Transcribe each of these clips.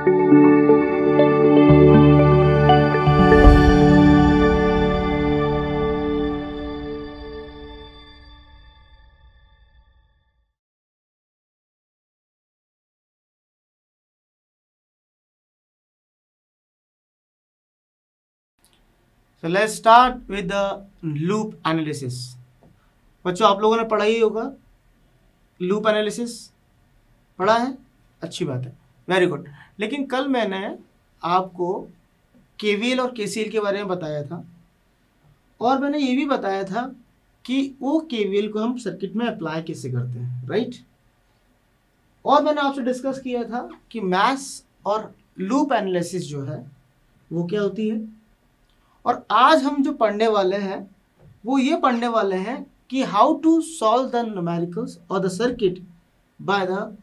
So let's start with the loop analysis. बच्चों आप लोगों ने पढ़ा ही होगा, लूप एनालिसिस पढ़ा है, अच्छी बात है, वेरी गुड। लेकिन कल मैंने आपको केवीएल और केसीएल के बारे में बताया था, और मैंने ये भी बताया था कि वो केवीएल को हम सर्किट में अप्लाई कैसे करते हैं, राइट। और मैंने आपसे डिस्कस किया था कि मैश और लूप एनालिसिस जो है वो क्या होती है। और आज हम जो पढ़ने वाले हैं वो ये पढ़ने वाले हैं कि how to solve the numericals और the circuit by the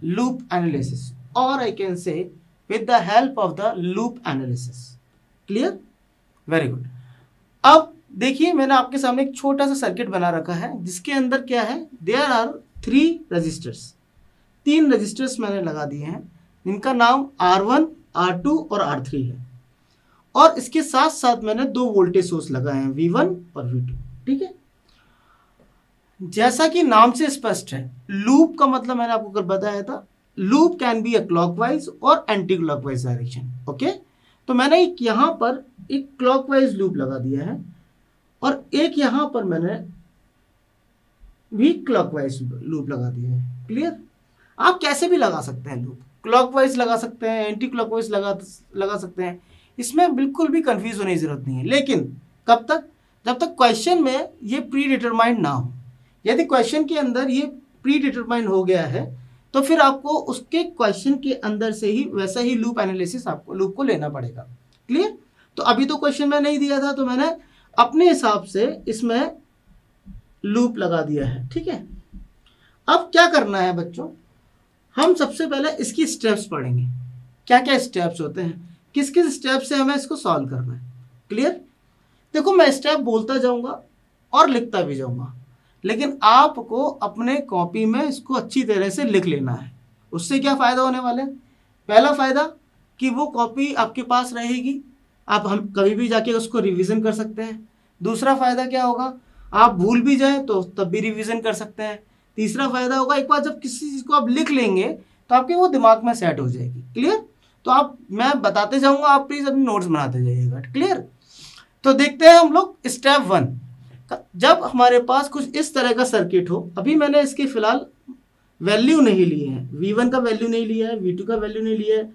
loop analysis, और I can say with the help of the loop analysis. Clear, very good. अब देखिए मैंने आपके सामने एक छोटा सा सर्किट बना रखा है जिसके अंदर क्या है, देयर आर 3 रजिस्टर्स, 3 रजिस्टर्स मैंने लगा दिए हैं जिनका नाम R1, R2 और R3 है। और इसके साथ साथ मैंने 2 वोल्टेज सोर्स लगाए हैं, V1 और V2, ठीक है। जैसा कि नाम से स्पष्ट है, लूप का मतलब मैंने आपको कल बताया था, loop can be a clockwise और एंटी क्लॉकवाइज डायरेक्शन, ओके। तो मैंने एक यहां पर एक क्लॉकवाइज लूप लगा दिया है और एक यहां पर मैंने भी क्लॉकवाइज लूप लगा दिया है। क्लियर, आप कैसे भी लगा सकते हैं लूप, क्लॉकवाइज लगा सकते हैं, एंटी क्लॉकवाइज लगा सकते हैं, इसमें बिल्कुल भी कंफ्यूज होने की जरूरत नहीं है। लेकिन कब तक, जब तक क्वेश्चन में ये प्री डिटरमाइंड ना हो। यदि क्वेश्चन के अंदर ये प्री डिटरमाइंड हो गया है तो फिर आपको उसके क्वेश्चन के अंदर से ही वैसा ही लूप एनालिसिस आपको लूप को लेना पड़ेगा। क्लियर, तो अभी तो क्वेश्चन में नहीं दिया था तो मैंने अपने हिसाब से इसमें लूप लगा दिया है, ठीक है। अब क्या करना है बच्चों, हम सबसे पहले इसकी स्टेप्स पढ़ेंगे, क्या क्या स्टेप्स होते हैं, किस किस स्टेप से हमें इसको सॉल्व करना है। क्लियर, देखो मैं स्टेप बोलता जाऊंगा और लिखता भी जाऊंगा, लेकिन आपको अपने कॉपी में इसको अच्छी तरह से लिख लेना है। उससे क्या फ़ायदा होने वाला है, पहला फ़ायदा कि वो कॉपी आपके पास रहेगी, आप हम कभी भी जाके उसको रिवीजन कर सकते हैं। दूसरा फ़ायदा क्या होगा, आप भूल भी जाएं तो तब भी रिवीजन कर सकते हैं। तीसरा फ़ायदा होगा, एक बार जब किसी चीज़ को आप लिख लेंगे तो आपके वो दिमाग में सेट हो जाएगी। क्लियर, तो आप, मैं बताते जाऊँगा, आप प्लीज़ अपने नोट्स बनाते जाइएगा। क्लियर, तो देखते हैं हम लोग स्टेप 1। जब हमारे पास कुछ इस तरह का सर्किट हो, अभी मैंने इसके फिलहाल वैल्यू नहीं लिए हैं, V1 का वैल्यू नहीं लिया है, V2 का वैल्यू नहीं लिया है,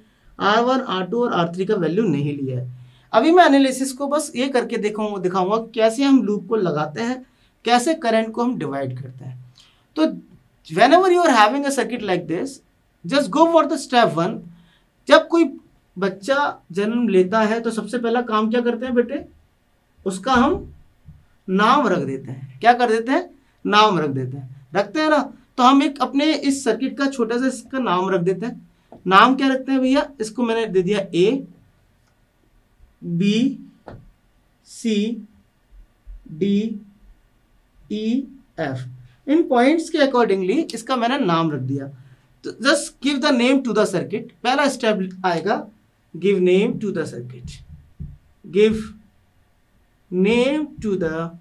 R1, R2 और R3 का वैल्यू नहीं लिया है। अभी मैं एनालिसिस को बस ये करके दिखाऊंगा कैसे हम लूप को लगाते हैं, कैसे करंट को हम डिवाइड करते हैं। तो whenever you are having a circuit like this, just go for the step 1। जब कोई बच्चा जन्म लेता है तो सबसे पहला काम क्या करते हैं बेटे, उसका हम नाम रख देते हैं। क्या कर देते हैं, नाम रख देते हैं, रखते हैं ना। तो हम एक अपने इस सर्किट का छोटा सा इसका नाम रख देते हैं। नाम क्या रखते हैं भैया, इसको मैंने दे दिया A, B, C, D, E, F। इन पॉइंट्स के अकॉर्डिंगली इसका मैंने नाम रख दिया। तो just give the name to the circuit. पहला स्टेप आएगा, give name to the circuit, give name to the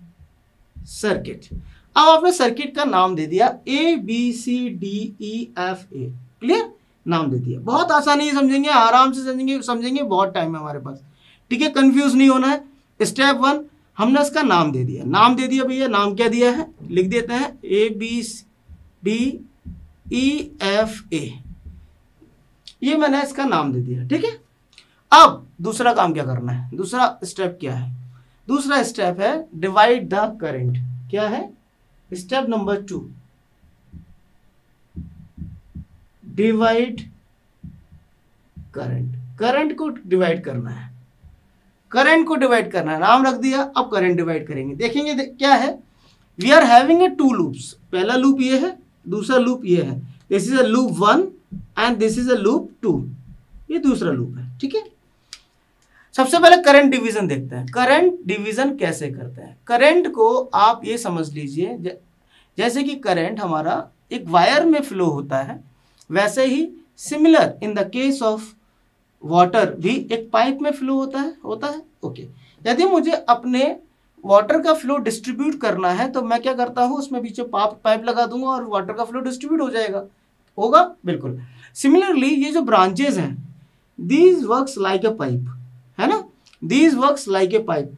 circuit. अब आपने सर्किट का नाम दे दिया ABCDEFA। क्लियर, नाम दे दिया, बहुत आसानी से समझेंगे, आराम से समझेंगे, बहुत टाइम है हमारे पास, ठीक है, कंफ्यूज नहीं होना है। स्टेप 1 हमने इसका नाम दे दिया, नाम दे दिया भैया, नाम क्या दिया है, लिख देते हैं ABCDEFA, ये मैंने इसका नाम दे दिया, ठीक है। अब दूसरा काम क्या करना है, दूसरा स्टेप क्या है, दूसरा स्टेप है डिवाइड द करंट। क्या है step number 2, divide current. Current को डिवाइड करना है, करंट को डिवाइड करना है, नाम रख दिया। अब करंट डिवाइड करेंगे, देखेंगे क्या है, we are having a 2 loops. पहला लूप ये है, दूसरा लूप ये है, this is a loop 1 and this is a loop 2, ये दूसरा लूप है, ठीक है। सबसे पहले करंट डिवीजन देखते हैं। करंट डिवीजन कैसे करते हैं, करंट को आप ये समझ लीजिए जैसे कि करंट हमारा एक वायर में फ्लो होता है, वैसे ही similar in the case of water भी एक पाइप में फ्लो होता है ओके। यदि मुझे अपने वाटर का फ्लो डिस्ट्रीब्यूट करना है तो मैं क्या करता हूँ, उसमें पीछे पाइप लगा दूंगा और वाटर का फ्लो डिस्ट्रीब्यूट हो जाएगा, होगा बिल्कुल। सिमिलरली ये जो ब्रांचेज हैं, these works like a pipe, है ना, these works like a pipe,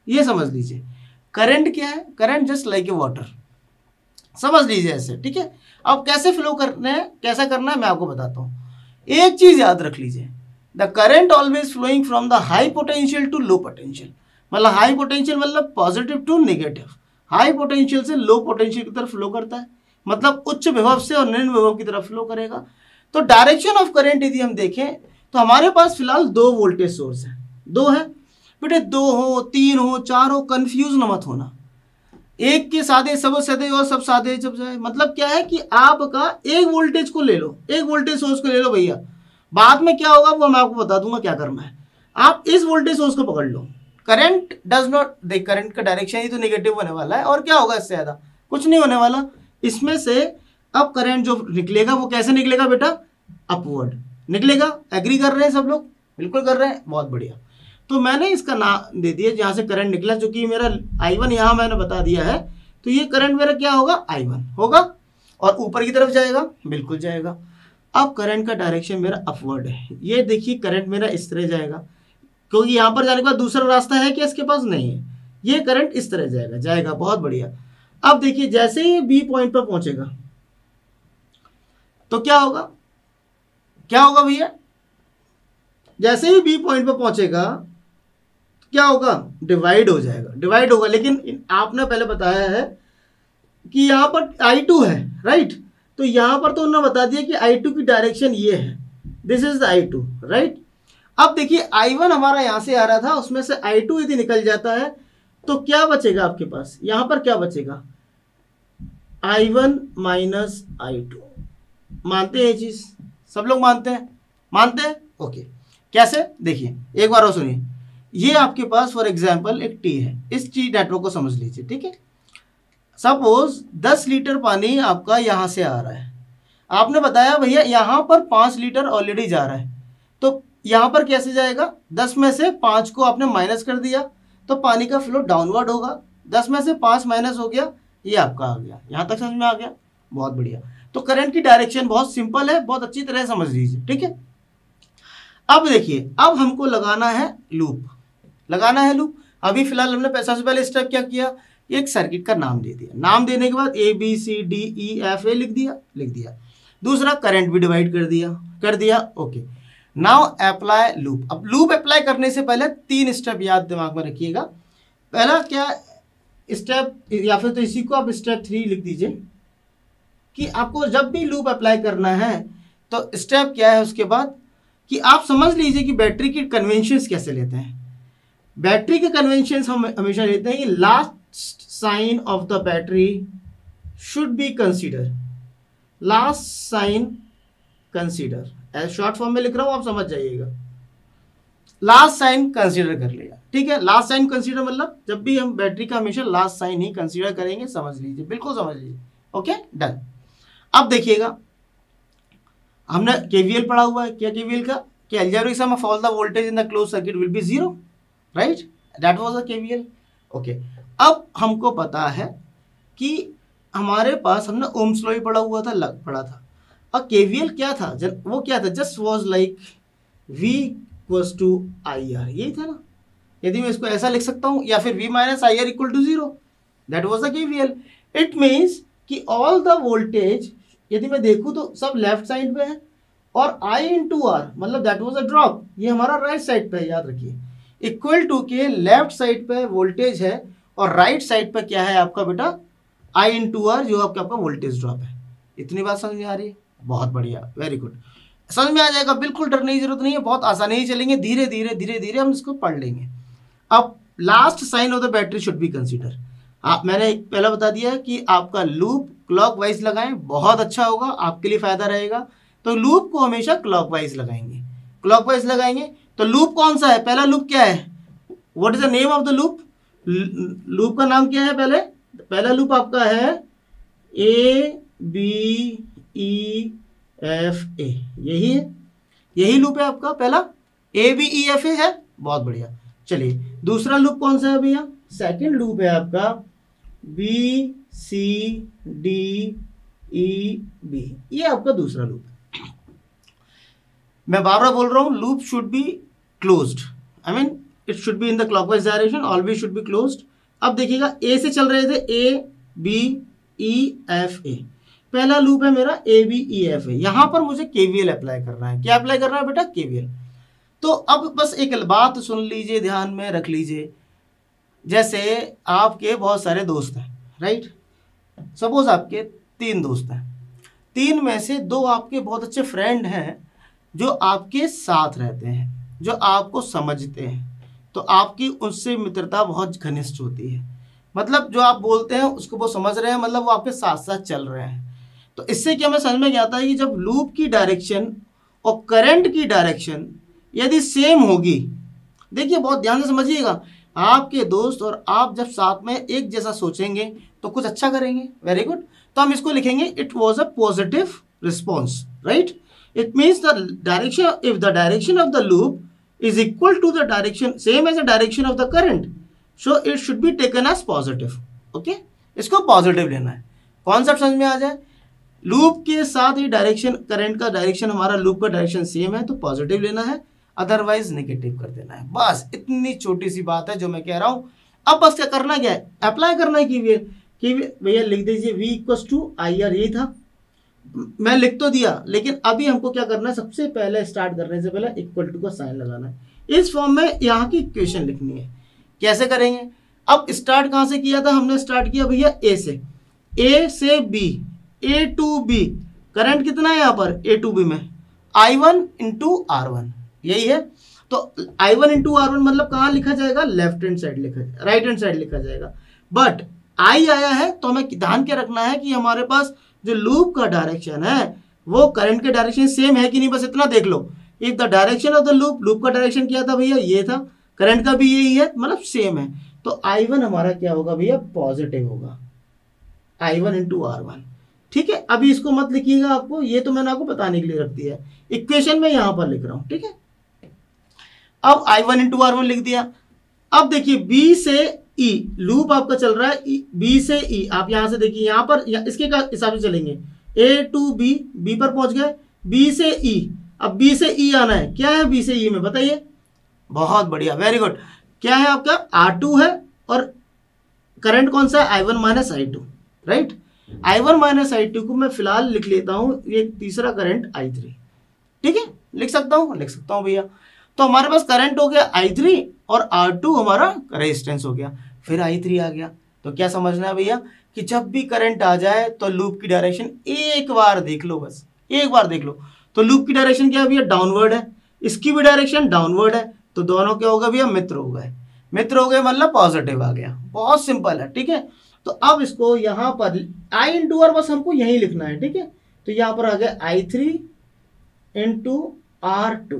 ये समझ लीजिए। करंट क्या है, current just like a water, समझ लीजिए ऐसे, ठीक है। अब कैसे फ्लो करना है, कैसा करना है मैं आपको बताता हूँ। एक चीज याद रख लीजिए, the current always flowing from the high potential to low potential, मतलब हाई पोटेंशियल मतलब positive to negative, high potential से लो पोटेंशियल की तरफ फ्लो करता है, मतलब उच्च विभव से और निम्न विभव की तरफ फ्लो करेगा। तो डायरेक्शन ऑफ करंट यदि हम देखें तो हमारे पास फिलहाल 2 वोल्टेज सोर्स है, 2 है बेटे, 2 हो 3 हो 4 हो, कंफ्यूज न मत होना, एक के सादे सब सादे और सब सादे जब जाए, मतलब क्या है कि आपका एक वोल्टेज को ले लो, एक वोल्टेज सोर्स को ले लो भैया, बाद में क्या होगा वो मैं आपको बता दूंगा क्या करना है। आप इस वोल्टेज सोर्स को पकड़ लो, करंट डज नॉट देख, करंट का डायरेक्शन ही तो नेगेटिव होने वाला है, और क्या होगा इससे ज़्यादा कुछ नहीं होने वाला। इसमें से अब करंट जो निकलेगा वो कैसे निकलेगा बेटा, अपवर्ड निकलेगा। एग्री कर रहे हैं सब लोग, बिल्कुल कर रहे हैं, बहुत बढ़िया। तो मैंने इसका नाम दे दिया जहाँ से करंट निकला, जो कि मेरा I1 यहाँ मैंने बता दिया है, तो ये करंट मेरा क्या होगा, I1 होगा, और ऊपर की तरफ जाएगा, बिल्कुल जाएगा। अब करंट का डायरेक्शन मेरा अपवर्ड है, ये देखिए करंट मेरा इस तरह जाएगा, क्योंकि यहाँ पर जाने के बाद दूसरा रास्ता है क्या इसके पास, नहीं है, ये करंट इस तरह जाएगा, बहुत बढ़िया। अब देखिए जैसे ही बी पॉइंट पर पहुंचेगा तो क्या होगा भैया, जैसे ही बी पॉइंट पर पहुंचेगा क्या होगा, डिवाइड हो जाएगा, डिवाइड होगा। लेकिन आपने पहले बताया है कि यहाँ पर I2 है, राइट, तो यहाँ पर तो उन्होंने बता दिया कि I2 की डायरेक्शन ये है, this is the I2, right. अब देखिए I1 हमारा यहाँ से आ रहा था, उसमें से I2 यदि निकल जाता है तो क्या बचेगा आपके पास, यहाँ पर क्या बचेगा, I1 माइनस I2। मानते हैं ये चीज, सब लोग मानते हैं ओके। कैसे, देखिए एक बार और सुनिए, ये आपके पास फॉर एग्जांपल एक टी है, इस टी नेटवर्क को समझ लीजिए, ठीक है। सपोज 10 लीटर पानी आपका यहाँ से आ रहा है, आपने बताया भैया यहाँ पर 5 लीटर ऑलरेडी जा रहा है, तो यहाँ पर कैसे जाएगा, 10 में से 5 को आपने माइनस कर दिया तो पानी का फ्लो डाउनवर्ड होगा, 10 में से 5 माइनस हो गया, ये आपका आ गया, यहाँ तक समझ में आ गया, बहुत बढ़िया। तो करंट की डायरेक्शन बहुत सिंपल है, बहुत अच्छी तरह समझ लीजिए, ठीक है। अब देखिए, अब हमको लगाना है लूप, अभी फिलहाल हमने सबसे पहले स्टेप क्या किया, एक सर्किट का नाम दे दिया, नाम देने के बाद ABCDEFA लिख दिया। दूसरा करंट भी डिवाइड कर दिया ओके। Now apply loop. अब लूप अप्लाई करने से पहले 3 स्टेप याद दिमाग में रखिएगा। पहला क्या स्टेप, या फिर तो इसी को आप स्टेप 3 लिख दीजिए, कि आपको जब भी लूप अप्लाई करना है तो स्टेप क्या है उसके बाद, कि आप समझ लीजिए कि बैटरी के कन्वेंशंस कैसे लेते हैं। बैटरी के कन्वेंशंस हम हमेशा लेते हैं कि last sign of the battery should be consider, last sign consider, as short form में लिख रहा हूं, आप समझ जाइएगा। लास्ट साइन कंसीडर कर लिया, ठीक है। लास्ट साइन कंसीडर मतलब जब भी हम बैटरी का हमेशा लास्ट साइन ही कंसीडर करेंगे, समझ लीजिए, बिल्कुल समझ लीजिए, ओके डन। अब देखिएगा, हमने केवीएल पढ़ा हुआ है, क्या केवीएल का, कि algebraic sum of all the voltage in the close circuit will be 0, right, that was the KVL okay. अब हमको पता है कि हमारे पास हमने ओम्स लॉ पढ़ा हुआ था, पढ़ा था, और केवीएल क्या था, वो क्या था, just was like V equals to IR, यही था ना। यदि मैं इसको ऐसा लिख सकता हूँ, या फिर V minus IR equal to 0, that was the KVL. It means कि ऑल द वोल्टेज यदि मैं देखूँ तो सब लेफ्ट साइड पे है, और I इंटू R मतलब दैट वाज अ ड्रॉप, ये हमारा राइट साइड पे है, याद रखिए, इक्वल टू के लेफ्ट साइड पे वोल्टेज है और राइट साइड पे क्या है आपका बेटा, I इंटू R, जो आपका वोल्टेज ड्रॉप है। इतनी बात समझ में आ रही है, बहुत बढ़िया, वेरी गुड, समझ में आ जाएगा, बिल्कुल डरने की जरूरत नहीं है, बहुत आसानी ही चलेंगे, धीरे धीरे हम इसको पढ़ लेंगे। अब last sign of the battery should be consider, मैंने पहले बता दिया कि आपका लूप क्लॉकवाइज लगाएं, बहुत अच्छा होगा, आपके लिए फायदा रहेगा। तो लूप को हमेशा क्लॉकवाइज लगाएंगे। तो लूप कौन सा है, पहला लूप क्या है, what is the name of the loop, loop का नाम क्या है, पहला लूप आपका है ABEFA, एफ ए, यही है, यही लूप है आपका पहला। A B E F A है, बहुत बढ़िया। चलिए दूसरा लूप कौन सा है भैया? सेकंड लूप है आपका B C D E B, ये आपका दूसरा लूप है। मैं बार बार बोल रहा हूं, loop should be closed, I mean it should be in the clockwise direction, always should be closed. अब देखिएगा ए से चल रहे थे, A B E F A, पहला लूप है मेरा A B E F A, यहां पर मुझे केवीएल अप्लाई करना है। क्या अप्लाई करना है बेटा? केवीएल। तो अब बस एक बात सुन लीजिए, ध्यान में रख लीजिए। जैसे आपके बहुत सारे दोस्त हैं, राइट? सपोज आपके 3 दोस्त हैं, 3 में से 2 आपके बहुत अच्छे फ्रेंड हैं जो आपके साथ रहते हैं, जो आपको समझते हैं, तो आपकी उससे मित्रता बहुत घनिष्ठ होती है। मतलब जो आप बोलते हैं उसको वो समझ रहे हैं, मतलब वो आपके साथ साथ चल रहे हैं। तो इससे क्या हमें समझ में क्या आता है कि जब लूप की डायरेक्शन और करंट की डायरेक्शन यदि सेम होगी, देखिए बहुत ध्यान से समझिएगा, आपके दोस्त और आप जब साथ में एक जैसा सोचेंगे तो कुछ अच्छा करेंगे। Very good. तो हम इसको लिखेंगे it was a positive response, right? It means the direction, if the direction of the loop is equal to the direction same as the direction of the current, so it should be taken as positive. Okay, इसको positive लेना है। Concept समझ में आ जाए, loop के साथ ही direction, current का direction, हमारा लूप का डायरेक्शन सेम है तो पॉजिटिव लेना है, अदरवाइज नेगेटिव कर देना है। बस इतनी छोटी सी बात है जो मैं कह रहा हूं। अब बस क्या करना, क्या है? अप्लाई करना है केवीएल। भैया लिख दीजिए V equals to I R, यही था, मैं लिख तो दिया, लेकिन अभी हमको क्या करना है, सबसे पहले स्टार्ट करने से पहले इक्वल टू का साइन लगाना है। इस फॉर्म में यहाँ की इक्वेशन लिखनी है। कैसे करेंगे? अब स्टार्ट कहाँ से किया था हमने? स्टार्ट किया भैया ए से B, A to B. Current कितना है यहाँ पर ए टू बी में? I1 इंटू R1, यही है। तो I1 इंटू R1 मतलब कहाँ लिखा जाएगा? लेफ्ट हैंड साइड लिखा, राइट हैंड साइड लिखा जाएगा। बट I आया है तो हमें ध्यान क्या रखना है कि हमारे पास जो लूप का डायरेक्शन है वो करंट के डायरेक्शन सेम है कि नहीं, बस इतना देख लो। If the direction of the loop का डायरेक्शन क्या था भैया? ये था। करंट का भी यही है, मतलब सेम है। तो I1 हमारा क्या होगा भैया? पॉजिटिव होगा, I1 इंटू R1। ठीक है, अभी इसको मत लिखिएगा, आपको ये तो मैंने आपको बताने के लिए रख दिया है, इक्वेशन में यहां पर लिख रहा हूं। ठीक है, अब I1 इंटू R1 लिख दिया। अब देखिए बी से ई, लूप आपका चल रहा है बी से ई। आप यहां से देखिए, यहां पर इसके हिसाब से चलेंगे, ए टू बी, बी पर पहुंच गए, बी से ई। अब बी से ई आना है, क्या है बी से ई में बताइए? बहुत बढ़िया, वेरी गुड। क्या है आपका? R2 है, और करंट कौन सा है? I1 minus I2, right? I1 minus I2 को मैं फिलहाल लिख लेता हूं, ये तीसरा करंट I3। ठीक है, लिख सकता हूं भैया। तो हमारे पास करंट हो गया I3 और R2 हमारा रेजिस्टेंस हो गया, फिर I3 आ गया। तो क्या समझना है भैया कि जब भी करंट आ जाए तो लूप की डायरेक्शन एक बार देख लो, बस एक बार देख लो। तो लूप की डायरेक्शन क्या है भैया? डाउनवर्ड है, इसकी भी डायरेक्शन डाउनवर्ड है, तो दोनों क्या होगा भैया? मित्र हो गए। मित्र हो गए मतलब पॉजिटिव आ गया, बहुत सिंपल है। ठीक है, तो अब इसको यहाँ पर I इंटू R बस हमको यही लिखना है। ठीक है, तो यहाँ पर आ गया I3 इंटू R2।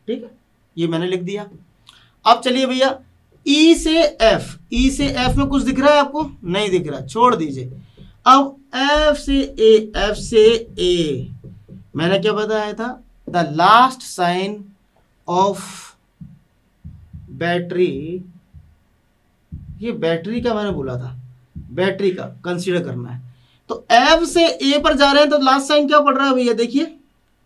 ठीक है, ये मैंने लिख दिया। अब चलिए भैया E से F, E से F में कुछ दिख रहा है आपको? नहीं दिख रहा, छोड़ दीजिए। अब F से A, F से A मैंने क्या बताया था? The last sign of battery, ये बैटरी का मैंने बोला था, बैटरी का कंसीडर करना है। तो F से A पर जा रहे हैं तो लास्ट साइन क्या पड़ रहा है भैया? देखिए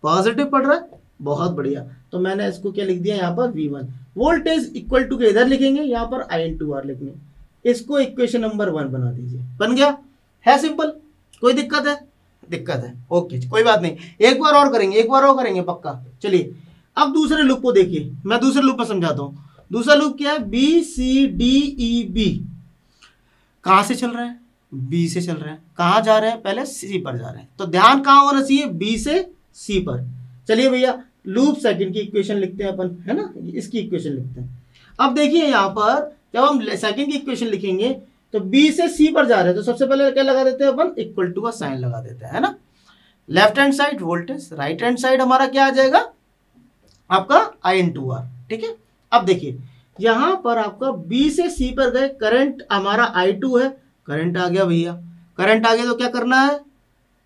पॉजिटिव पड़ रहा है, बहुत बढ़िया। तो मैंने इसको क्या लिख दिया यहाँ पर? V1। वोल्टेज इक्वल टू के इधर लिखेंगे, यहाँ पर I इंटू R लिखेंगे। इसको इक्वेशन नंबर 1 बना दीजिए। बन गया, है सिंपल। कोई दिक्कत है? दिक्कत है, ओके कोई बात नहीं, एक बार और करेंगे पक्का। चलिए अब दूसरे लूप को देखिए, मैं दूसरे लूप में समझाता हूँ। दूसरा लूप क्या है? BCDEB। कहां से चल रहा है? B से चल रहा है। कहां जा रहे हैं? पहले C पर जा रहे हैं, तो ध्यान कहां होना चाहिए? B से C पर। चलिए भैया लूप सेकंड की इक्वेशन लिखते हैं अपन, है ना? इसकी इक्वेशन लिखते हैं। अब देखिए यहाँ पर जब हम सेकंड की इक्वेशन लिखेंगे तो B से C पर जा रहे हैं, तो सबसे पहले क्या लगा देते हैं अपन? इक्वल टू का साइन लगा देते हैं, है ना? Left hand side voltage, right hand side हमारा क्या आ जाएगा? आपका I इंटू R। ठीक है, अब देखिए यहां पर आपका B से C पर गए, करंट हमारा I2 है, करंट आ गया भैया। करंट आ गया तो क्या करना है?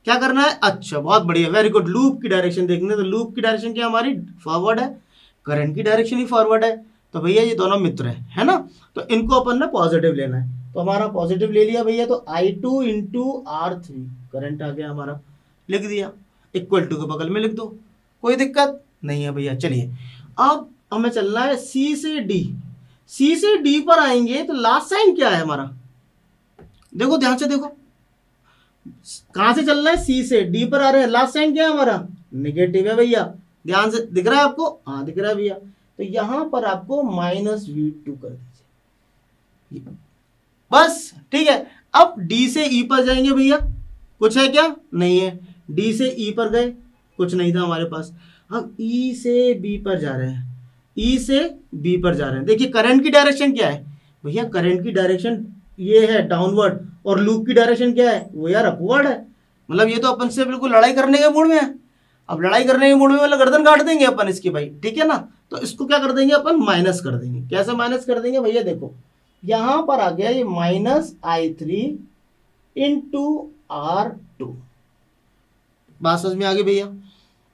क्या करना है, अच्छा बहुत बढ़िया, वेरी गुड। लूप की डायरेक्शन देखने, तो लूप की डायरेक्शन क्या हमारी फॉरवर्ड है, करंट की डायरेक्शन ही फॉरवर्ड है, तो भैया ये दोनों मित्र है ना, तो इनको अपन ने पॉजिटिव लेना है, तो हमारा पॉजिटिव ले लिया भैया, तो I2 इंटू R3 करंट आ गया हमारा, लिख दिया, इक्वल टू के बगल में लिख दो, कोई दिक्कत नहीं है भैया। चलिए अब हमें चलना है C से D, C से D पर आएंगे तो लास्ट साइन क्या है हमारा, देखो ध्यान से देखो, कहां से चलना है, C से D पर आ रहे हैं, लास्ट साइन क्या है हमारा, नेगेटिव है भैया, ध्यान से दिख रहा है आपको, हाँ दिख रहा है भैया, तो यहां पर आपको -V2 कर दीजिए, बस ठीक है। अब D से E पर जाएंगे भैया, कुछ है क्या, नहीं है, D से E पर गए, कुछ नहीं था हमारे पास, अब E से B पर जा रहे हैं, E से B पर जा रहे हैं, देखिए करंट की डायरेक्शन क्या है भैया, करंट की डायरेक्शन ये है डाउनवर्ड, और लूप की डायरेक्शन क्या है, वो यार अपवर्ड है, मतलब ये तो अपन से बिल्कुल लड़ाई करने के मूड में है, अब लड़ाई करने के मूड में मतलब गर्दन काट देंगे अपन इसकी भाई, ठीक है ना, तो इसको क्या कर देंगे अपन, माइनस कर देंगे, कैसे माइनस कर देंगे भैया, देखो यहां पर आ गया ये -I3 इंटू R2, बात समझ में आ गई भैया,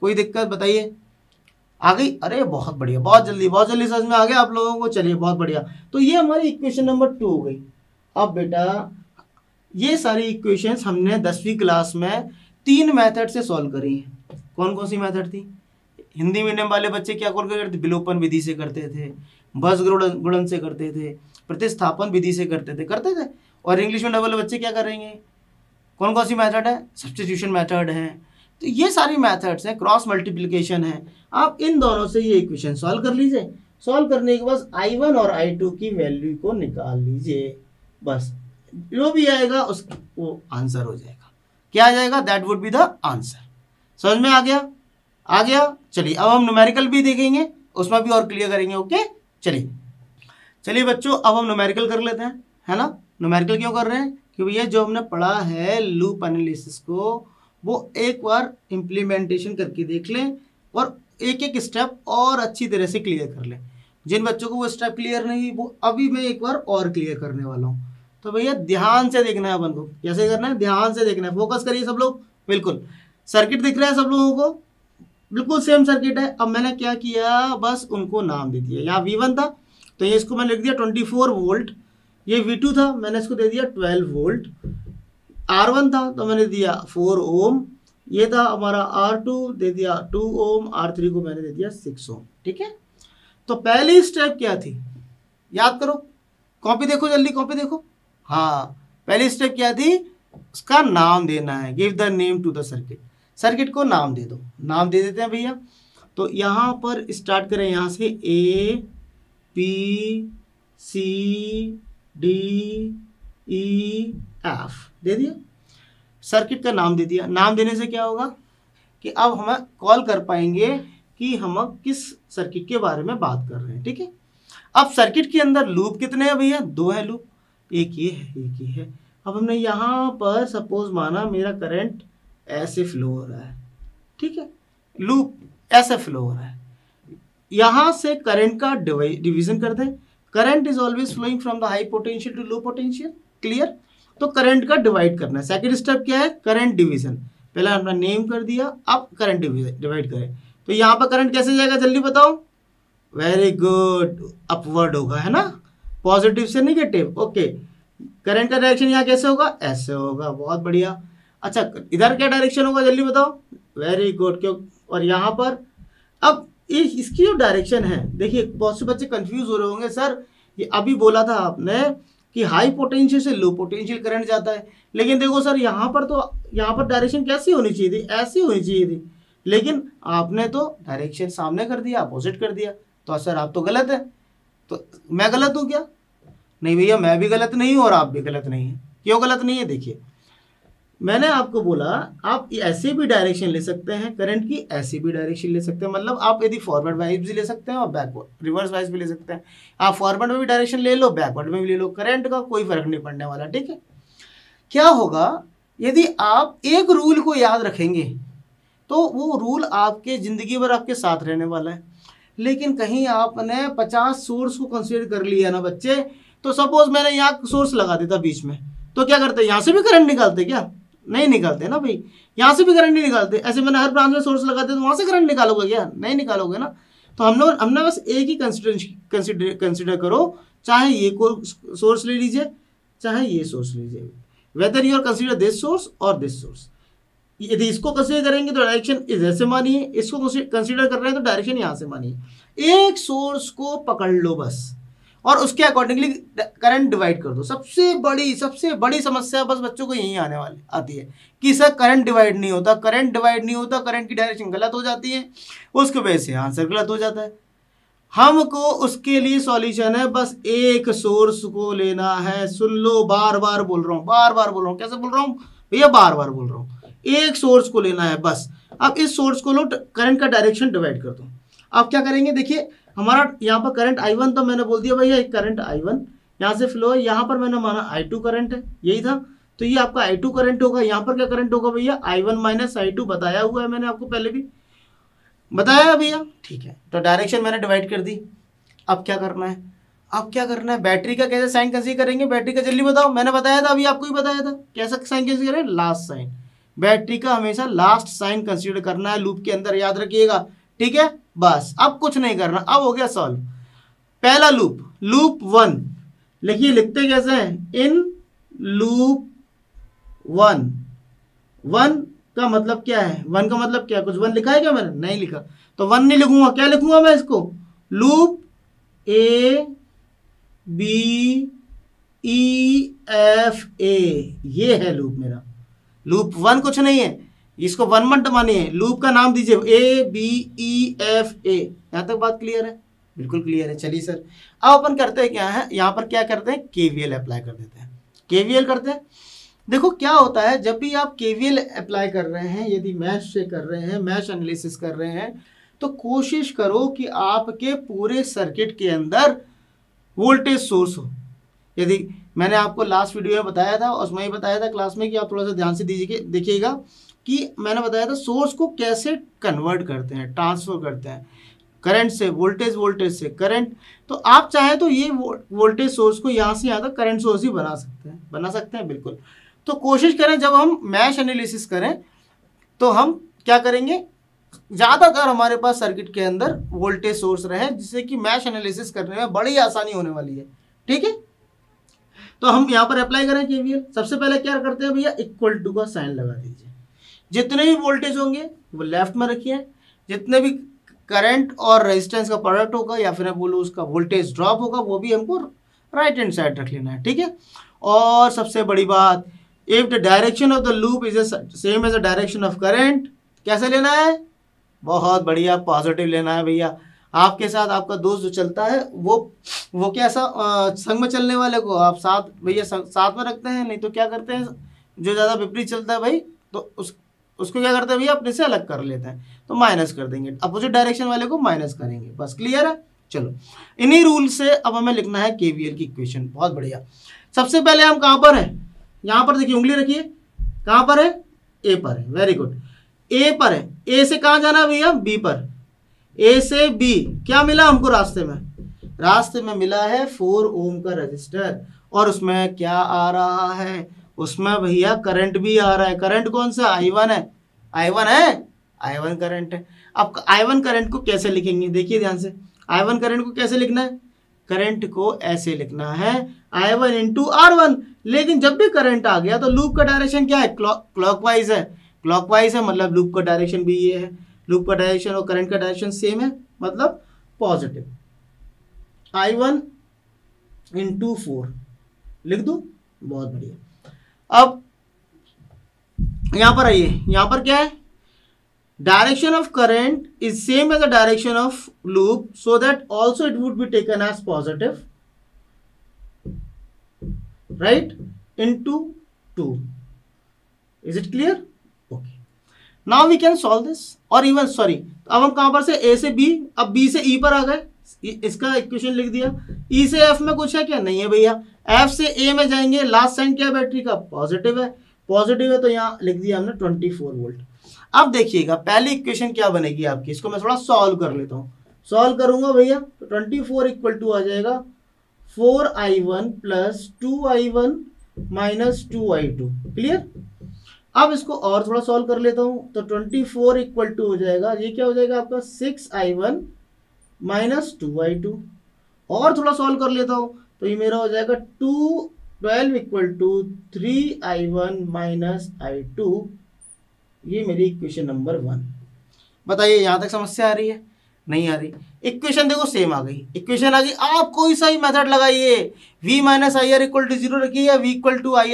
कोई दिक्कत बताइए, आ गई, अरे बहुत बढ़िया, बहुत जल्दी समझ में आ गया आप लोगों को, चलिए बहुत बढ़िया, तो ये हमारी इक्वेशन नंबर 2 हो गई। अब बेटा ये सारी इक्वेशंस हमने 10वीं क्लास में 3 मेथड से सॉल्व करी हैं, कौन कौन सी मेथड थी, हिंदी मीडियम वाले बच्चे क्या करते थे, विलोपन विधि से करते थे, बस गुणन से करते थे, प्रतिस्थापन विधि से करते थे, और इंग्लिश मीडियम वाले बच्चे क्या करेंगे, कौन कौन सी मेथड है, सब्स्टिट्यूशन मेथड है, तो ये सारी मेथड्स हैं, क्रॉस मल्टीप्लिकेशन है, आप इन दोनों से ये इक्वेशन सॉल्व कर लीजिए, सॉल्व करने के बाद I1 और I2 की वैल्यू को निकाल लीजिए, बस जो भी आएगा उस वो आंसर हो जाएगा, क्या आ जाएगा, that would be the answer, समझ में आ गया, आ गया। चलिए अब हम न्यूमेरिकल भी देखेंगे, उसमें भी और क्लियर करेंगे, ओके। चलिए बच्चों अब हम न्यूमेरिकल कर लेते हैं, है ना, न्यूमेरिकल क्यों कर रहे हैं, क्योंकि ये जो हमने पढ़ा है लूप एनालिसिस को, वो एक बार इम्प्लीमेंटेशन करके देख लें और एक एक स्टेप और अच्छी तरह से क्लियर कर लें, जिन बच्चों को वो स्टेप क्लियर नहीं, वो अभी मैं एक बार और क्लियर करने वाला हूँ, तो भैया ध्यान से देखना है अपन को, कैसे करना है, ध्यान से देखना है, फोकस करिए सब लोग, बिल्कुल सर्किट दिख रहा है सब लोगों को, बिल्कुल सेम सर्किट है। अब मैंने क्या किया, बस उनको नाम दे दिया, यहाँ V1 था तो ये इसको मैंने लिख दिया 24 वोल्ट, ये V2 था मैंने इसको दे दिया 12 वोल्ट, R1 था तो मैंने दिया 4 ओम, ये था हमारा R2 दे दिया 2 ओम, R3 को मैंने दे दिया 6 ओम, ठीक है। तो पहली स्टेप क्या थी, याद करो, कॉपी देखो जल्दी, कॉपी देखो, हाँ पहली स्टेप क्या थी, उसका नाम देना है, give the name to the circuit, circuit को नाम दे दो, नाम दे देते हैं भैया, तो यहाँ पर स्टार्ट करें, यहाँ से A P C D E F दे दिया, सर्किट का नाम दे दिया, नाम देने से क्या होगा कि अब हम कॉल कर पाएंगे कि हम किस सर्किट के बारे में बात कर रहे हैं, ठीक है। अब सर्किट के अंदर लूप कितने हैं भैया, 2 है लूप, एक ये है एक ये है। अब हमने यहाँ पर सपोज माना मेरा करंट ऐसे फ्लो हो रहा है, ठीक है, लूप ऐसे फ्लो हो रहा है, यहाँ से करंट का डिवीजन कर दें, current is always flowing from the high potential to low potential, clear, तो करंट का डिवाइड करना है, सेकंड स्टेप क्या है, करंट डिवीजन, पहले हमने नेम कर दिया, अब करंट डिवाइड करें, तो यहाँ पर करंट कैसे जाएगा जल्दी बताओ, वेरी गुड, अपवर्ड होगा, है ना, पॉजिटिव से नेगेटिव, ओके, करंट का डायरेक्शन यहाँ कैसे होगा, ऐसे होगा, बहुत बढ़िया। अच्छा इधर क्या डायरेक्शन होगा जल्दी बताओ, वेरी गुड, क्यों, और यहाँ पर अब इसकी जो डायरेक्शन है, देखिए बहुत से बच्चे कंफ्यूज हो रहे होंगे, सर ये अभी बोला था आपने कि हाई पोटेंशियल से लो पोटेंशियल करंट जाता है, लेकिन देखो सर यहाँ पर तो, यहाँ पर डायरेक्शन कैसी होनी चाहिए थी, ऐसी होनी चाहिए थी, लेकिन आपने तो डायरेक्शन सामने कर दिया, अपोजिट कर दिया, तो सर आप तो गलत है, तो मैं गलत हूँ क्या, नहीं भैया मैं भी गलत नहीं हूँ और आप भी गलत नहीं है, क्यों गलत नहीं है, देखिए मैंने आपको बोला आप ऐसे भी डायरेक्शन ले सकते हैं करंट की, ऐसी भी डायरेक्शन ले सकते हैं, मतलब आप यदि फॉरवर्ड वाइज भी ले सकते हैं और बैकवर्ड रिवर्स वाइज भी ले सकते हैं, आप फॉरवर्ड में भी डायरेक्शन ले लो, बैकवर्ड में भी ले लो, करंट का कोई फर्क नहीं पड़ने वाला, ठीक है। क्या होगा यदि आप एक रूल को याद रखेंगे तो वो रूल आपके ज़िंदगी भर आपके साथ रहने वाला है, लेकिन कहीं आपने 50 सोर्स को कंसिडर कर लिया ना बच्चे, तो सपोज मैंने यहाँ सोर्स लगा देता बीच में, तो क्या करते, यहाँ से भी करंट निकालते क्या, नहीं निकालते ना भाई, यहाँ से भी करंट नहीं निकालते। ऐसे मैंने हर ब्रांच में सोर्स लगाते तो वहाँ से करंट निकालोगे क्या? नहीं निकालोगे ना। तो हमने बस एक ही कंसिडर करो, चाहे ये को सोर्स ले लीजिए चाहे ये सोर्स लीजिए, whether you are consider this source और दिस सोर्स। यदि इसको कंसिडर करेंगे तो डायरेक्शन इस ऐसे मानिए, इसको कंसिडर कर रहे हैं तो डायरेक्शन यहाँ से मानिए। एक सोर्स को पकड़ लो बस और उसके अकॉर्डिंगली करंट डिवाइड कर दो। सबसे बड़ी समस्या बस बच्चों को यही आती है कि सर करंट डिवाइड नहीं होता, करंट की डायरेक्शन गलत हो जाती है, उसकी वजह से आंसर गलत हो जाता है। हमको उसके लिए सॉल्यूशन है, बस एक सोर्स को लेना है। सुन लो, बार बार बोल रहा हूँ। कैसे बोल रहा हूँ भैया? बार बार बोल रहा हूँ। एक सोर्स को लेना है बस। अब इस सोर्स को लो, करंट का डायरेक्शन डिवाइड कर दो। अब क्या करेंगे, देखिए हमारा यहाँ पर करंट I1 तो मैंने बोल दिया भैया, एक करंट I1 यहाँ से फ्लो है, यहाँ पर मैंने माना I2 करंट है, यही था। तो ये आपका I2 करंट होगा। यहाँ पर क्या करंट होगा भैया? I1 माइनस I2 बताया हुआ है मैंने आपको, पहले भी बताया भैया, ठीक है। तो डायरेक्शन मैंने डिवाइड कर दी। अब क्या करना है? बैटरी का कैसे साइन कंसीडर करेंगे? बैटरी का जल्दी बताओ, मैंने बताया था, अभी आपको ही बताया था। कैसा साइन कंसीडर करें? Last sign. बैटरी का हमेशा लास्ट साइन कंसीडर करना है लूप के अंदर, याद रखिएगा, ठीक है। बस अब कुछ नहीं करना, अब हो गया सॉल्व। पहला लूप 1 लिखिए, लिखते कैसे हैं? इन लूप 1 का मतलब क्या है? 1 का मतलब क्या? कुछ 1 लिखा है क्या मैंने? नहीं लिखा, तो 1 नहीं लिखूंगा। क्या लिखूंगा मैं इसको? Loop A B E F A, ये है लूप मेरा। लूप 1 कुछ नहीं है, इसको 1 मत मानिए, लूप का नाम दीजिए A B E F A। यहां तक बात क्लियर है? बिल्कुल क्लियर है। चलिए सर, अब अपन करते हैं क्या है, यहाँ पर क्या करते हैं? KVL अप्लाई कर देते हैं। KVL करते हैं। देखो क्या होता है, जब भी आप KVL अप्लाई कर रहे हैं, यदि मैश से कर रहे हैं, मैश एनालिसिस कर रहे हैं, तो कोशिश करो कि आपके पूरे सर्किट के अंदर वोल्टेज सोर्स हो। यदि मैंने आपको लास्ट वीडियो में बताया था, उसमें ही बताया था क्लास में कि आप थोड़ा सा ध्यान से देखिएगा कि मैंने बताया था सोर्स को कैसे कन्वर्ट करते हैं, ट्रांसफर करते हैं, करंट से वोल्टेज से करंट। तो आप चाहे तो ये वोल्टेज सोर्स को यहाँ से यहाँ तक करंट सोर्स ही बना सकते हैं बिल्कुल। तो कोशिश करें जब हम मैश एनालिसिस करें तो हम क्या करेंगे, ज़्यादातर हमारे पास सर्किट के अंदर वोल्टेज सोर्स रहे, जिससे कि मैश एनालिसिस करने में बड़ी आसानी होने वाली है, ठीक है। तो हम यहाँ पर अप्लाई करें KVL। सबसे पहले क्या करते हैं भैया? इक्वल टू का साइन लगा दीजिए। जितने भी वोल्टेज होंगे वो लेफ्ट में रखिए, जितने भी करंट और रेजिस्टेंस का प्रोडक्ट होगा या फिर मैं बोलूँ उसका वोल्टेज ड्रॉप होगा, वो भी हमको राइट हैंड साइड रख लेना है, ठीक है। और सबसे बड़ी बात, if the direction of the loop is same as the direction of current, कैसे लेना है? बहुत बढ़िया, पॉजिटिव लेना है भैया। आपके साथ आपका दोस्त जो चलता है वो कैसा संग में चलने वाले को आप साथ भैया साथ में रखते हैं, नहीं तो क्या करते हैं, जो ज़्यादा विपरीत चलता है भाई तो उसको क्या करते हैं भैया? अपने से अलग कर लेते हैं, तो माइनस कर देंगे, अपोजिट डायरेक्शन वाले को माइनस करेंगे। बस क्लियर है? चलो, इन्हीं रूल से अब हमें लिखना है KVL की इक्वेशन। बहुत बढ़िया। सबसे पहले हम कहाँ पर है? यहाँ पर देखिए, उंगली रखिए, कहाँ पर है? A पर है। वेरी गुड, A पर है। A से कहाँ जाना है भैया? B पर। A से B क्या मिला हमको रास्ते में मिला है 4 ओम का रजिस्टर, और उसमें क्या आ रहा है? उसमें भैया करंट भी आ रहा है। करंट कौन सा? I1 है। I1 करंट है। अब I1 करंट को कैसे लिखेंगे? देखिए ध्यान से, I1 करंट को कैसे लिखना है? करंट को ऐसे लिखना है I1 इंटू R1। लेकिन जब भी करंट आ गया तो लूप का डायरेक्शन क्या है? क्लॉकवाइज है। क्लॉकवाइज है मतलब लूप का डायरेक्शन भी ये है। लूप का डायरेक्शन और करंट का डायरेक्शन सेम है, मतलब पॉजिटिव। I1 इंटू 4 लिख दो। बहुत बढ़िया। अब यहां पर आइए, यहां पर क्या है? Direction of current is same as the direction of loop, so that also it would be taken as positive, right, into 2। Is it clear? Okay, now we can solve this. और इवन सॉरी, अब हम कहां पर से? A से B, अब B से E पर आ गए, इसका इक्वेशन लिख दिया। E से F में कुछ है क्या? नहीं है भैया। F से A में जाएंगे, लास्ट साइन क्या है बैटरी का? पॉजिटिव है। पॉजिटिव है तो यहाँ लिख दिया हमने 24 वोल्ट। अब देखिएगा पहली इक्वेशन क्या बनेगी आपकी, इसको मैं थोड़ा सॉल्व कर लेता हूँ। सॉल्व करूंगा भैया तो 24 इक्वल टू आ जाएगा 4I1 plus 2I1 minus 2I2। Clear? अब इसको और थोड़ा सॉल्व कर लेता हूँ, तो 24 इक्वल टू हो जाएगा, ये क्या हो जाएगा आपका 6i1 माइनस 2i2। और थोड़ा सॉल्व कर लेता हूँ, तो ये मेरा हो जाएगा 12 equal to 3i1 minus i2। ये मेरी इक्वेशन नंबर 1। बताइए यहाँ तक समस्या आ रही है? नहीं आ रही। इक्वेशन देखो सेम आ गई, इक्वेशन आ गई। आप कोई सा ही मेथड लगाइए, v minus I R equal to 0 रखिए या v equal to I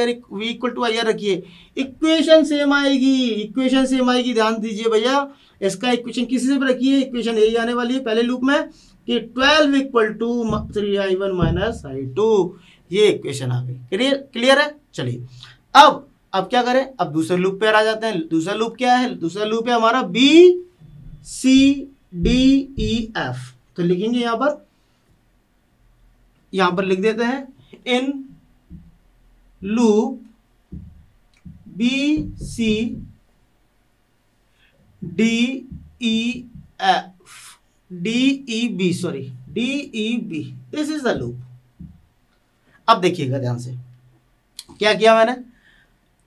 R रखिए, इक्वेशन सेम आएगी, इक्वेशन सेम आएगी। ध्यान दीजिए भैया, इसका इक्वेशन किसी से भी रखिए, इक्वेशन यही आने वाली है पहले लूप में कि 12 equal to 3i1 minus i2। ये इक्वेशन आ गई। क्लियर है? चलिए अब क्या करें, अब दूसरे लूप पे आ जाते हैं। दूसरा लूप क्या है? दूसरा लूप है हमारा b c d e f। तो लिखेंगे यहां पर लिख देते हैं in loop b c d e f d e b this is the loop. अब देखिएगा ध्यान से, क्या किया मैंने,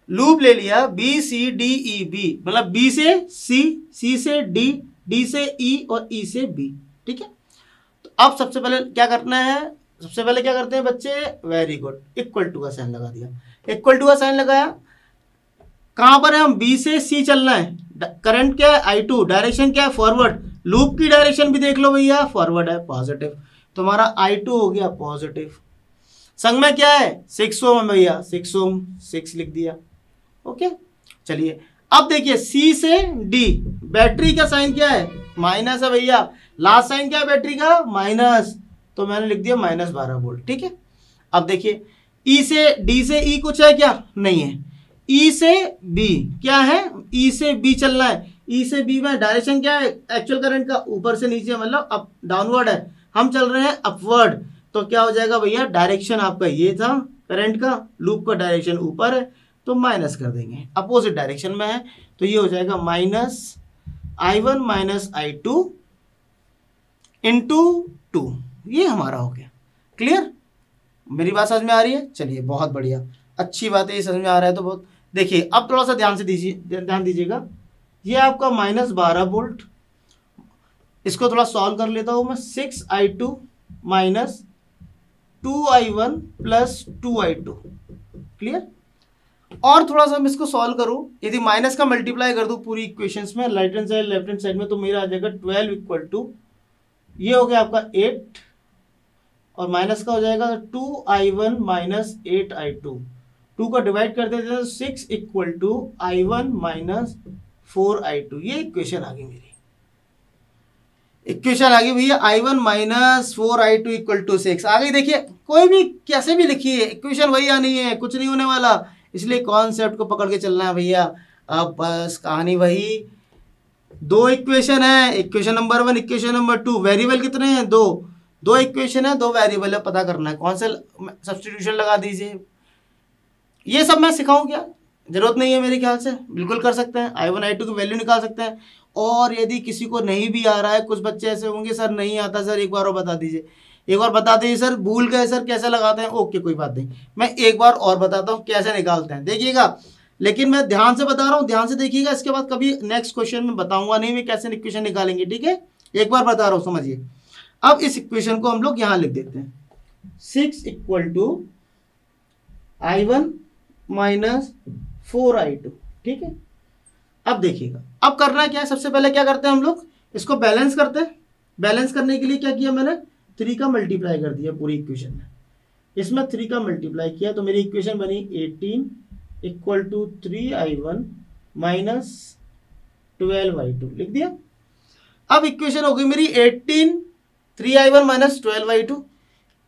लूप ले लिया B C D E B, मतलब बी से सी, सी से डी, डी से ई और ई से बी। ठीक है, तो अब सबसे पहले क्या करना है, सबसे पहले क्या करते हैं बच्चे, वेरी गुड, इक्वल टू का साइन लगा दिया। इक्वल टू का साइन लगाया, कहां पर है, हम बी से सी चलना है, करंट क्या है I2, डायरेक्शन क्या है फॉरवर्ड, लूप की डायरेक्शन भी देख लो भैया, फॉरवर्ड है, पॉजिटिव। तुम्हारा I2 हो गया पॉजिटिव। संग में क्या है 6 ओम है भैया, 6 ओम, 6 लिख दिया। ओके, चलिए अब देखिए सी से डी, बैटरी का साइन क्या है, माइनस है भैया, लास्ट साइन क्या है बैटरी का, माइनस, तो मैंने लिख दिया माइनस 12 वोल्ट। ठीक है, अब देखिए ई से डी से ई कुछ है क्या, नहीं है। ई से बी क्या है, ई से बी चलना है, ई से बी में डायरेक्शन क्या है एक्चुअल करंट का, ऊपर से नीचे, मतलब अप डाउनवर्ड है, हम चल रहे हैं अपवर्ड। तो क्या हो जाएगा भैया, डायरेक्शन आपका ये था करंट का, लूप का डायरेक्शन ऊपर है, तो माइनस कर देंगे, अपोजिट डायरेक्शन में है, तो ये हो जाएगा minus I1 minus I2 into 2। ये हमारा हो गया। क्लियर, मेरी बात समझ में आ रही है? चलिए बहुत बढ़िया, अच्छी बात है, ये समझ में आ रहा है तो बहुत। देखिए अब थोड़ा सा ध्यान दीजिएगा, ये आपका माइनस 12 वोल्ट, इसको थोड़ा सॉल्व कर लेता हूं मैं, 6i2 minus 2i1 plus 2i2। Clear, और थोड़ा सा मैं इसको सॉल्व करूं, यदि माइनस का मल्टीप्लाई कर दूं पूरी इक्वेशंस में, right hand side left hand side में, तो मेरा आ जाएगा 12 इक्वल टू, ये हो गया आपका 8, और माइनस का हो जाएगा 2i1 माइनस 8i2, 2 का डिवाइड कर देते हैं, 6 equal to I1 minus 4i2। ये इक्वेशन आ गई मेरी, इक्वेशन आ गई भैया, I1 minus 4i2 equal to 6 आ गई। देखिए कोई भी कैसे भी लिखिए, इक्वेशन वही आनी है, कुछ नहीं होने वाला, इसलिए कॉन्सेप्ट को पकड़ के चलना है भैया। अब बस कहानी वही, दो इक्वेशन है, equation number 1, equation number 2, variable कितने हैं, दो इक्वेशन है, दो वेरिएबल है, पता करना है कौन से सब्स्टिट्यूशन लगा दीजिए। ये सब मैं सिखाऊं क्या, जरूरत नहीं है मेरे ख्याल से, बिल्कुल कर सकते हैं, I1 I2 की वैल्यू निकाल सकते हैं। और यदि किसी को नहीं भी आ रहा है, कुछ बच्चे ऐसे होंगे सर नहीं आता सर, एक बार और बता दीजिए, एक बार बता दीजिए सर, भूल गए सर कैसे लगाते हैं, ओके कोई बात नहीं, मैं एक बार और बताता हूँ कैसे निकालते हैं, देखिएगा। लेकिन मैं ध्यान से बता रहा हूँ, ध्यान से देखिएगा, इसके बाद कभी नेक्स्ट क्वेश्चन में बताऊंगा नहीं मैं कैसे इक्वेशन निकालेंगे। ठीक है, एक बार बता रहा हूँ, समझिए। अब इस इक्वेशन को हम लोग यहाँ लिख देते हैं, 6 equal to I1 minus 4i2। ठीक है, अब देखिएगा, अब करना क्या है, सबसे पहले क्या करते हैं हम लोग, इसको बैलेंस करते हैं। बैलेंस करने के लिए क्या किया मैंने, 3 का मल्टीप्लाई कर दिया पूरी इक्वेशन में, इसमें 3 का मल्टीप्लाई किया, तो मेरी इक्वेशन बनी 18 equal to 3i1 minus 12i2, लिख दिया। अब इक्वेशन हो गई मेरी 18, 3i1 माइनस 12i2,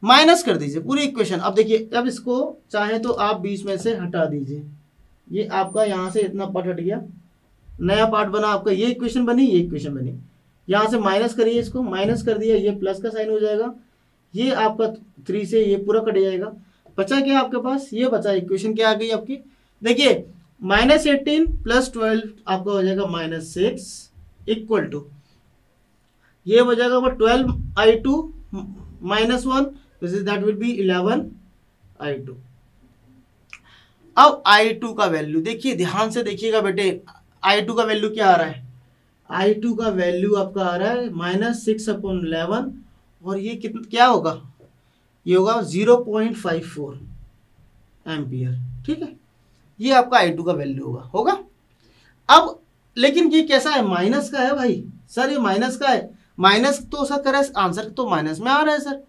माइनस कर दीजिए पूरी इक्वेशन। अब देखिए, अब इसको चाहे तो आप बीच में से हटा दीजिए, ये आपका यहाँ से इतना पार्ट हट गया, नया पार्ट बना आपका, ये इक्वेशन बनी, ये इक्वेशन बनी, यहाँ से माइनस करिए, इसको माइनस कर दिया, ये प्लस का साइन हो जाएगा, ये आपका 3 से ये पूरा कट जाएगा, बचा क्या आपके पास, ये बचा, इक्वेशन क्या आ गई आपकी, देखिए माइनस 18 प्लस 12 आपका हो जाएगा माइनस 6 इक्वल टू, ये हो जाएगा 12i2 minus 1, that will be 11i2। अब I2 का वैल्यू देखिए, ध्यान से देखिएगा बेटे, I2 का वैल्यू क्या आ रहा है, I2 का वैल्यू आपका आ रहा है -6/11 और ये कितना क्या होगा, ये होगा 0.54 एम्पियर। ठीक है, ये आपका I2 का वैल्यू होगा। अब लेकिन ये कैसा है, माइनस का है भाई, सर ये माइनस का है, माइनस तो सर करे आंसर तो माइनस में आ रहा है सर,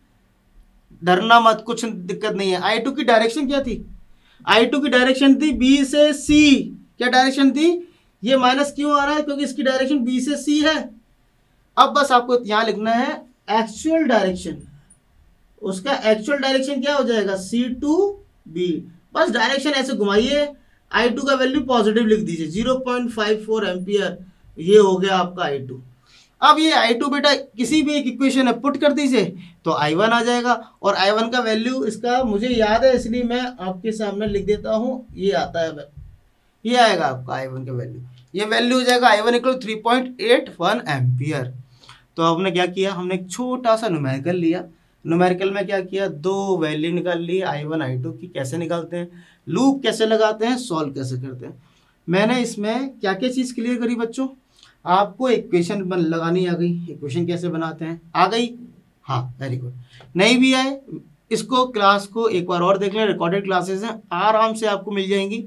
डरना मत, कुछ दिक्कत नहीं है। I2 की डायरेक्शन क्या थी, I2 की डायरेक्शन थी B से C, क्या डायरेक्शन थी, ये माइनस क्यों आ रहा है, क्योंकि इसकी डायरेक्शन B से C है। अब बस आपको यहां लिखना है एक्चुअल डायरेक्शन, उसका एक्चुअल डायरेक्शन क्या हो जाएगा, C to B, बस डायरेक्शन ऐसे घुमाइए, I2 का वैल्यू पॉजिटिव लिख दीजिए 0.54 एम्पियर, ये हो गया आपका I2। अब ये I2 बेटा किसी भी एक इक्वेशन में पुट कर दीजिए तो I1 आ जाएगा, और I1 का वैल्यू इसका मुझे याद है इसलिए मैं आपके सामने लिख देता हूँ, ये आता है, ये आएगा आपका I1 का वैल्यू, ये वैल्यू हो जाएगा I1 = 3.81 एम्पियर। तो हमने क्या किया, हमने एक छोटा सा न्यूमेरिकल लिया, न्यूमेरिकल में क्या किया, दो वैल्यू निकाल ली I1 I2 की, कैसे निकालते हैं, लूप कैसे लगाते हैं, सॉल्व कैसे करते हैं। मैंने इसमें क्या क्या चीज़ क्लियर करी बच्चों, आपको इक्वेशन लगानी आ गई, इक्वेशन कैसे बनाते हैं आ गई, हाँ वेरी गुड। नहीं भी आए इसको क्लास को एक बार और देख लें, रिकॉर्डेड क्लासेस हैं, आराम से आपको मिल जाएंगी,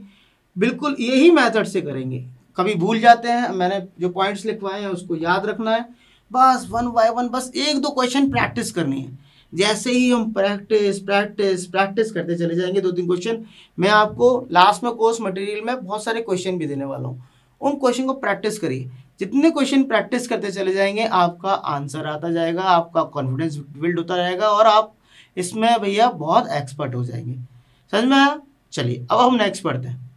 बिल्कुल यही मेथड से करेंगे। कभी भूल जाते हैं, मैंने जो पॉइंट्स लिखवाए हैं उसको याद रखना है, बस 1 बाय 1 बस 1-2 क्वेश्चन प्रैक्टिस करनी है। जैसे ही हम प्रैक्टिस प्रैक्टिस प्रैक्टिस करते चले जाएंगे 2-3 क्वेश्चन, मैं आपको लास्ट में कोर्स मटेरियल में बहुत सारे क्वेश्चन भी देने वाला हूँ, उन क्वेश्चन को प्रैक्टिस करिए। जितने क्वेश्चन प्रैक्टिस करते चले जाएंगे आपका आंसर आता जाएगा, आपका कॉन्फिडेंस बिल्ड होता रहेगा और आप इसमें भैया बहुत एक्सपर्ट हो जाएंगे। समझ में आया? चलिए अब हम नेक्स्ट पढ़ते हैं।